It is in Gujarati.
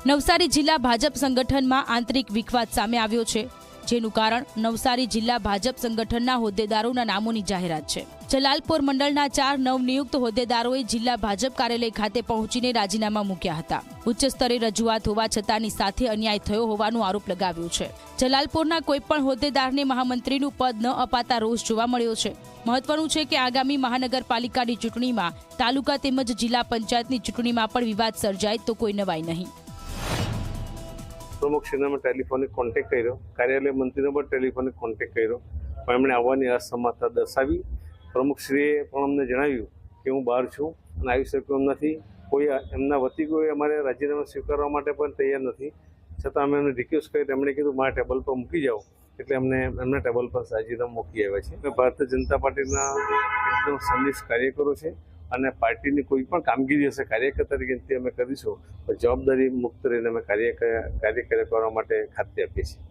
નવસારી જિલ્લા ભાજપ સંગઠનમાં આંતરિક વિખવાદ સામે આવ્યો છે, જેનું કારણ નવસારી જિલ્લા ભાજપ સંગઠનના હોદ્દેદારોના નામોની જાહેરાત છે। જલાલપોર મંડળના 4 નવનિયુક્ત હોદ્દેદારોએ જિલ્લા ભાજપ કાર્યાલય ખાતે પહોંચીને રાજીનામા મૂક્યા હતા। ઉચ્ચ સ્તરે રજૂઆત હોવા છતાંની સાથે અન્યાય થયો હોવાનો આરોપ લગાવ્યો છે। જલાલપોરના કોઈપણ હોદ્દેદારને મહામંત્રીનું પદ ન અપાતા રોષ જોવા મળ્યો છે। મહત્વનું છે કે આગામી મહાનગરપાલિકાની ચૂંટણીમાં તાલુકા તેમજ જિલ્લા પંચાયતની ચૂંટણીમાં પણ વિવાદ સર્જાય તો કોઈ નવાઈ નહીં। પ્રમુખશ્રીને મેં ટેલિફોનિક કોન્ટેક્ટ કર્યો, કાર્યાલય મંત્રીને પણ ટેલિફોનિક કોન્ટેક્ટ કર્યો, પણ એમણે આવવાની અસમર્થતા દર્શાવી। પ્રમુખશ્રીએ પણ અમને જણાવ્યું કે હું બહાર છું અને આવી શકું એમ નથી। કોઈ એમના વતી કોઈ અમારે રાજીનામા સ્વીકારવા માટે પણ તૈયાર નથી, છતાં અમે એમને રિક્વેસ્ટ કરી, એમણે કીધું મારા ટેબલ પર મૂકી જાઓ, એટલે અમને એમના ટેબલ પર રાજીનામા મૂકી આવ્યા છે। ભારતીય જનતા પાર્ટીના એકદમ સંનિષ્ઠ કાર્યકરો છે અને પાર્ટીની કોઈ પણ કામગીરી હશે કાર્યકર તરીકે અમે કરીશું, જવાબદારી મુક્ત રહીને અમે કાર્ય કરવા માટે ખાતરી આપીએ છીએ।